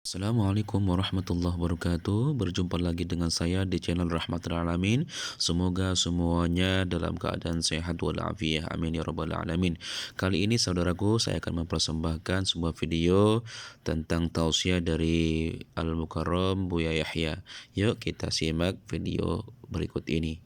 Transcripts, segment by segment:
Assalamualaikum warahmatullahi wabarakatuh. Berjumpa lagi dengan saya di channel Rahmatul Alamin. Semoga semuanya dalam keadaan sehat walafiat. Amin ya rabbal alamin. Kali ini saudaraku, saya akan mempersembahkan sebuah video tentang tausiah dari Al-Mukarram Buya Yahya. Yuk kita simak video berikut ini.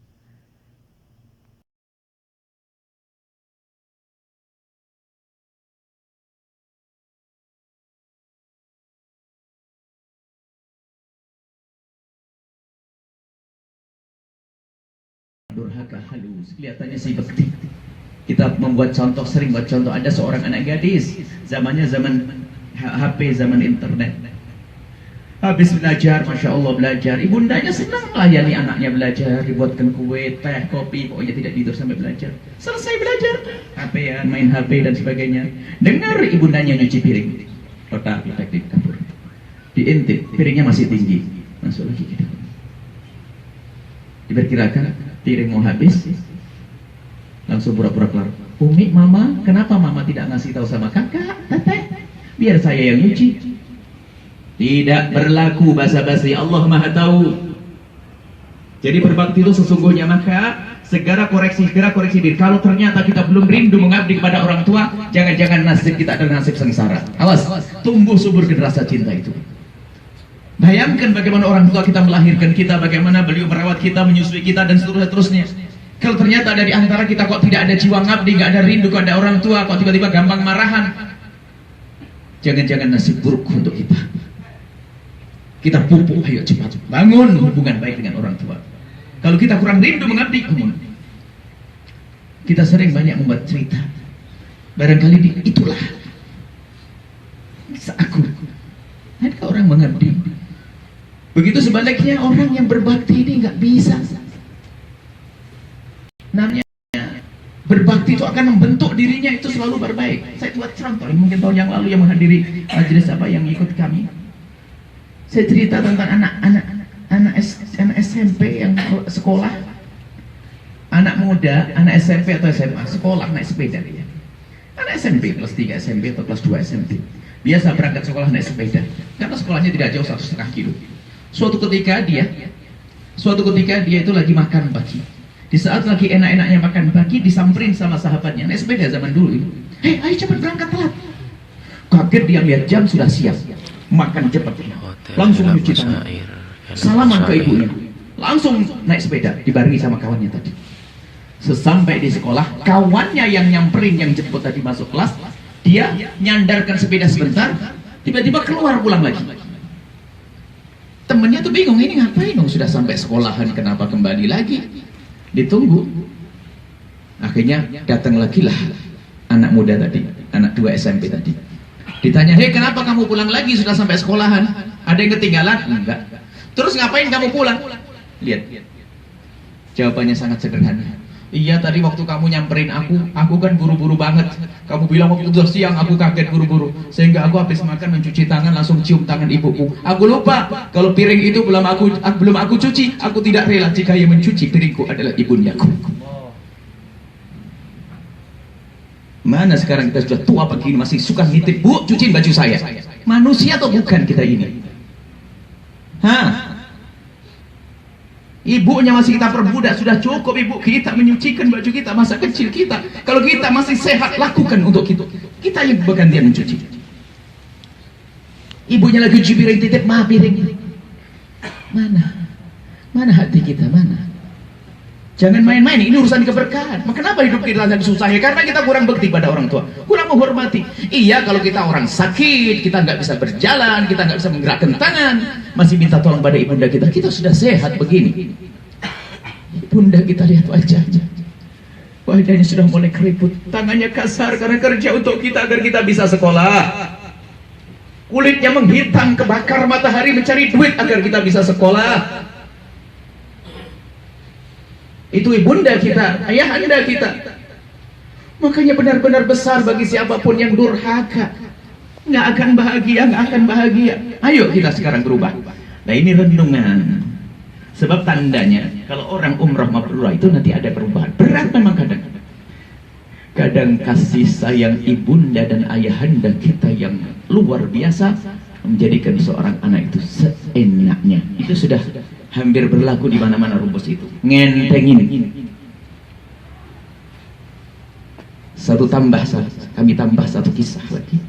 Durhaka halus, kelihatannya si bekti. Kita membuat contoh, sering buat contoh. Ada seorang anak gadis, zamannya zaman HP, zaman internet. Habis belajar, Masya Allah belajar, ibundanya senang melayani anaknya belajar, dibuatkan kue, teh, kopi, pokoknya tidak tidur sampai belajar. Selesai belajar, HP-an, main HP dan sebagainya. Dengar ibundanya nyuci piring, letak di dapur, diintip, piringnya masih tinggi, masuk lagi ke dalam. Diperkirakan piring mau habis, langsung pura-pura kelar. Umi, mama, kenapa mama tidak ngasih tahu sama kakak, teteh? Biar saya yang nyuci. Tidak berlaku basa-basi, Allah Maha Tahu. Jadi berbakti itu sesungguhnya maka segera koreksi diri. Kalau ternyata kita belum rindu mengabdi kepada orang tua, jangan-jangan nasib kita adalah nasib sengsara. Awas, tumbuh subur rasa cinta itu. Bayangkan bagaimana orang tua kita melahirkan kita, bagaimana beliau merawat kita, menyusui kita, dan seterusnya. Kalau ternyata ada di antara kita kok tidak ada jiwa ngabdi, nggak ada rindu kepada orang tua, kok tiba-tiba gampang marahan, jangan-jangan nasib buruk untuk kita. Kita pupuk, ayo cepat bangun hubungan baik dengan orang tua. Kalau kita kurang rindu mengabdi, kita sering banyak membuat cerita. Barangkali itulah kisah aku. Ada orang mengabdi. Begitu sebaliknya, orang yang berbakti ini nggak bisa. Namanya berbakti itu akan membentuk dirinya itu selalu berbaik. Saya buat contoh, mungkin tahun yang lalu yang menghadiri majelis apa yang ikut kami. Saya cerita tentang anak SMP yang sekolah, anak muda, anak SMP atau SMA, sekolah naik sepeda dia. Anak SMP kelas 3 SMP atau kelas 2 SMP. Biasa berangkat sekolah naik sepeda, karena sekolahnya tidak jauh 1,5 kilo. Suatu ketika dia itu lagi makan pagi. Di saat lagi enak-enaknya makan pagi, disamperin sama sahabatnya, naik sepeda zaman dulu. Hei, ayo cepat berangkat telat. Kaget dia lihat jam sudah siap. Makan cepat. Langsung mencuci tangan. Salaman ke ibunya. Langsung naik sepeda, dibarengi sama kawannya tadi. Sesampai di sekolah, kawannya yang nyamperin, yang jemput tadi masuk kelas, dia nyandarkan sepeda sebentar, tiba-tiba keluar pulang lagi. Temennya tuh bingung, ini ngapain dong, sudah sampai sekolahan kenapa kembali lagi? Ditunggu. Akhirnya datang lagi lah anak muda tadi, anak 2 SMP tadi. Ditanya, hei kenapa kamu pulang lagi, sudah sampai sekolahan? Ada yang ketinggalan? Enggak. Terus ngapain kamu pulang? Lihat, jawabannya sangat sederhana. Iya, tadi waktu kamu nyamperin aku kan buru-buru banget. Kamu bilang waktu itu siang, aku kaget buru-buru. Sehingga aku habis makan mencuci tangan, langsung cium tangan ibuku. Aku lupa, kalau piring itu belum aku cuci, aku tidak rela jika yang mencuci piringku adalah ibundaku. Mana sekarang kita sudah tua begini masih suka nitip, bu, cuciin baju saya. Manusia atau bukan kita ini? Ibunya masih kita perbudak, sudah cukup ibu kita menyucikan baju kita masa kecil kita. Kalau kita masih sehat, lakukan untuk kita. Kita yang bergantian mencuci. Ibunya lagi cuci piring, titip, ma piring. Mana hati kita, mana? Jangan main-main, ini urusan keberkahan. Kenapa hidup kita lagi susah? Ya karena kita kurang bekti pada orang tua, kurang menghormati. Iya, kalau kita orang sakit, kita nggak bisa berjalan, kita nggak bisa menggerakkan tangan, masih minta tolong pada ibunda kita. Kita sudah sehat begini, ibunda kita lihat wajahnya, wajahnya sudah mulai keriput, tangannya kasar karena kerja untuk kita agar kita bisa sekolah. Kulitnya menghitam, kebakar matahari mencari duit agar kita bisa sekolah. Itu ibunda kita, ayah anda kita. Makanya benar-benar besar bagi siapapun yang durhaka. Nggak akan bahagia. Ayo kita sekarang berubah. Nah ini renungan. Sebab tandanya kalau orang umrah mabrurah itu nanti ada perubahan. Berat memang kadang. Kadang kasih sayang ibunda dan ayahanda kita yang luar biasa menjadikan seorang anak itu seenaknya. Itu sudah hampir berlaku di mana-mana rumus itu. Ngentengin. Kami tambah satu kisah lagi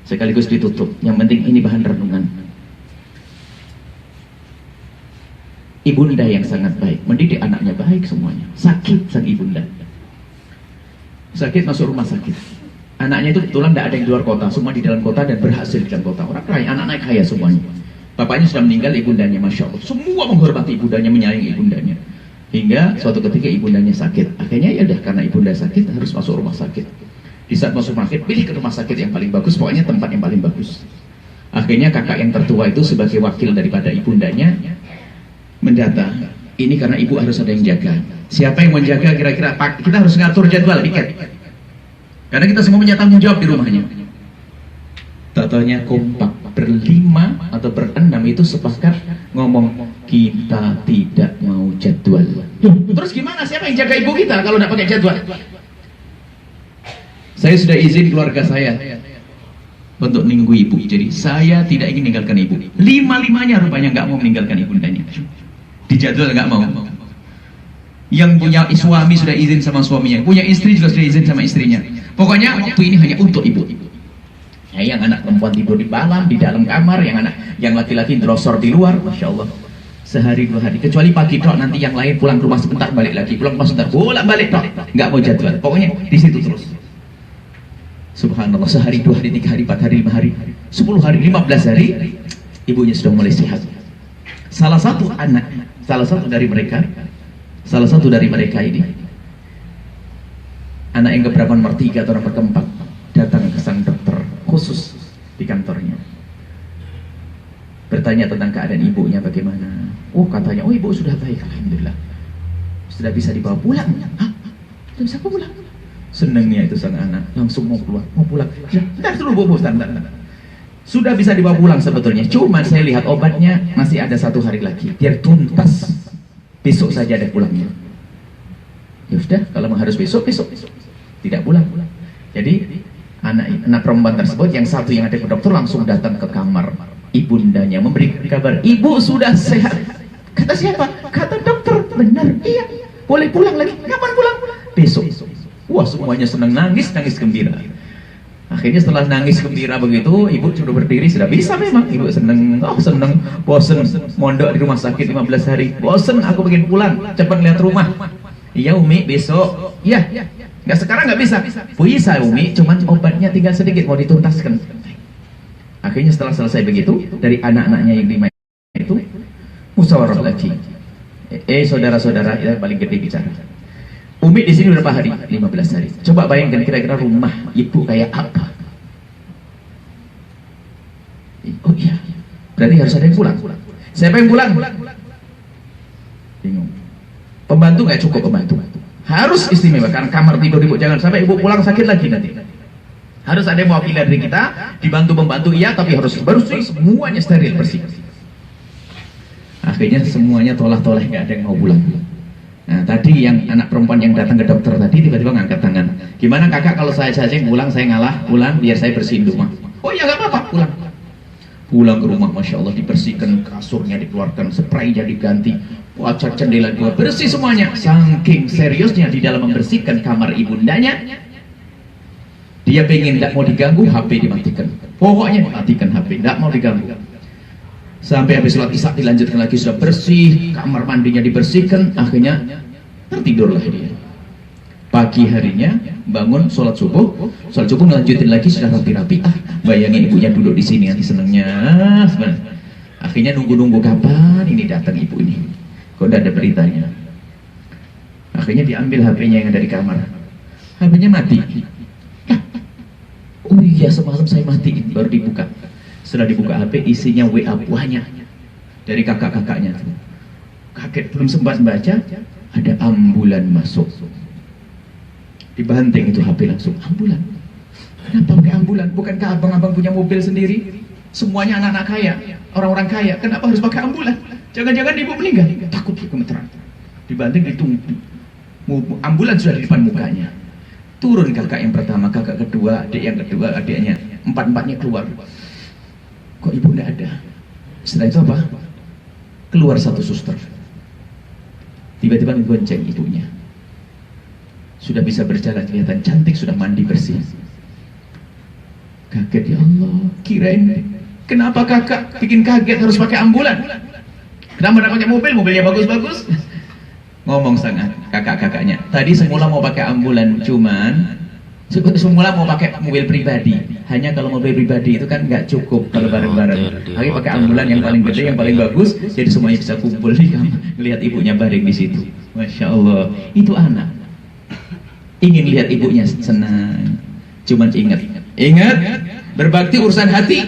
sekaligus ditutup. Yang penting ini bahan renungan. Ibunda yang sangat baik, mendidik anaknya baik semuanya. Sakit sang ibunda. Sakit masuk rumah sakit. Anaknya itu kebetulan tidak ada yang di luar kota, semua di dalam kota dan berhasil di dalam kota. Orang kaya, anak-anak kaya semuanya. Bapaknya sudah meninggal, ibundanya Masya Allah. Semua menghormati ibundanya, menyayangi ibundanya. Hingga suatu ketika ibundanya sakit. Akhirnya ya udah, karena ibunda sakit harus masuk rumah sakit. Di saat masuk rumah sakit, pilih ke rumah sakit yang paling bagus, pokoknya tempat yang paling bagus. Akhirnya kakak yang tertua itu sebagai wakil daripada ibundanya mendata. Ini karena ibu harus ada yang jaga. Siapa yang menjaga kira-kira? Kita harus ngatur jadwal tiket. Karena kita semua punya tanggung jawab di rumahnya. Tatanya kompak berlima atau berenam itu sepakat ngomong kita tidak mau jadwal. Terus gimana? Siapa yang jaga ibu kita kalau tidak pakai jadwal? Saya sudah izin keluarga saya untuk nunggu ibu. Jadi saya tidak ingin meninggalkan ibu. Lima-limanya rupanya nggak mau meninggalkan ibundanya. Di jadwal nggak mau. Yang punya suami sudah izin sama suaminya, punya istri juga sudah izin sama istrinya. Pokoknya waktu ini hanya untuk ibu. Ya, yang anak perempuan tidur di dalam kamar, yang laki-laki drosor di luar, masya Allah. Sehari dua hari, kecuali pagi dok, nanti yang lain pulang ke rumah sebentar balik lagi, pulang ke rumah sebentar, bolak-balik dok, nggak mau jadwal. Pokoknya di situ terus. Subhanallah, sehari, 2 hari, 3 hari, 4 hari, 5 hari, 10 hari, 15 hari, ibunya sudah mulai sehat. Salah satu dari mereka ini, anak yang keberapa nomor 3 atau nomor keempat, datang ke sang dokter khusus di kantornya. Bertanya tentang keadaan ibunya bagaimana. Oh katanya, oh ibu sudah baik, alhamdulillah. Sudah bisa dibawa pulang. Hah? Sudah bisa pulang? Senangnya itu sang anak, langsung mau pulang. Ya, bentar dulu bu, bentar. Sudah bisa dibawa pulang sebetulnya. Cuma saya lihat obatnya masih ada 1 hari lagi. Biar tuntas, besok saja ada pulangnya. Ya sudah, kalau harus besok. Tidak pulang. Jadi anak perempuan tersebut, yang satu yang ada ke dokter langsung datang ke kamar ibundanya memberi kabar, ibu sudah sehat. Kata siapa? Kata dokter. Benar, iya. Boleh pulang lagi. Kapan pulang? Besok. Wah, semuanya senang, nangis gembira. Akhirnya setelah nangis gembira begitu, ibu sudah berdiri, sudah bisa memang. Ibu senang, bosen mondok di rumah sakit 15 hari. Bosen, aku pengen pulang, cepat lihat rumah. Iya Umi, besok. Iya. Nggak, sekarang nggak bisa. Bisa Umi, cuman obatnya tinggal sedikit, mau dituntaskan. Akhirnya setelah selesai begitu, dari anak-anaknya yang 5 itu musyawarah lagi. Saudara-saudara, yang paling gede bicara. Umi di sini berapa hari? 15 hari. Coba bayangkan kira-kira rumah ibu kayak apa? Oh iya, berarti harus ada yang pulang. Siapa yang pulang? Bingung. Pembantu nggak cukup pembantu. Harus istimewa, karena kamar tidur ibu jangan sampai ibu pulang sakit lagi nanti. Harus ada yang mewakili dari kita, dibantu pembantu iya, tapi harus bersih, semuanya steril bersih. Akhirnya semuanya tolak-tolak, nggak ada yang mau pulang. Nah tadi yang anak perempuan yang datang ke dokter tadi tiba-tiba ngangkat tangan. Gimana kakak kalau saya saja yang pulang, saya ngalah, pulang biar saya bersihin rumah. Oh iya nggak apa-apa, pulang. Pulang ke rumah, masya Allah, dibersihkan, kasurnya dikeluarkan, spraynya diganti, kaca jendela dua bersih semuanya. Saking seriusnya di dalam membersihkan kamar ibundanya, dia pengen tidak mau diganggu, HP dimatikan. Pokoknya dimatikan HP, tidak mau diganggu. Sampai habis sholat isya dilanjutkan lagi, sudah bersih, kamar mandinya dibersihkan, akhirnya tertidurlah dia. Pagi harinya bangun sholat subuh melanjutin lagi, sudah rapi-rapi. Bayangin ibunya duduk di sini, nanti senengnya. Akhirnya nunggu-nunggu kapan ini datang ibu ini. Kok tidak ada beritanya. Akhirnya diambil HP-nya yang ada di kamar. HP-nya mati. Oh iya, semalam saya matiin, baru dibuka. Setelah dibuka HP, isinya WA buahnya dari kakak-kakaknya. Kaget, belum sempat baca, ada ambulan masuk. Dibanting itu HP langsung, ambulan. Kenapa pakai ambulan? Bukankah abang-abang punya mobil sendiri? Semuanya anak-anak kaya, orang-orang kaya. Kenapa harus pakai ambulan? Jangan-jangan ibu meninggal? Takut gemeteran. Dibanting, ditunggu. Ambulan sudah di depan mukanya. Turun kakak yang pertama, kakak kedua, adik yang kedua, adiknya. Empat-empatnya keluar. Kok ibu nggak ada? Setelah itu apa? Keluar satu suster. Tiba-tiba menggonceng ibunya. Sudah bisa berjalan, kelihatan cantik, sudah mandi bersih. Kaget, ya Allah, kirain kenapa kakak bikin kaget harus pakai ambulan? Kenapa tidak pakai mobil? Mobilnya bagus-bagus. Ngomong sangat kakak-kakaknya. Tadi semula mau pakai ambulan, cuman semula mau pakai mobil pribadi. Hanya kalau mobil pribadi itu kan nggak cukup kalau bareng-bareng. Lagi pakai ambulan yang paling gede, yang paling bagus, jadi semuanya bisa kumpul di kamar. Lihat ibunya baring di situ. Masya Allah, itu anak. Ingin lihat ibunya senang. Cuman ingat, berbakti urusan hati.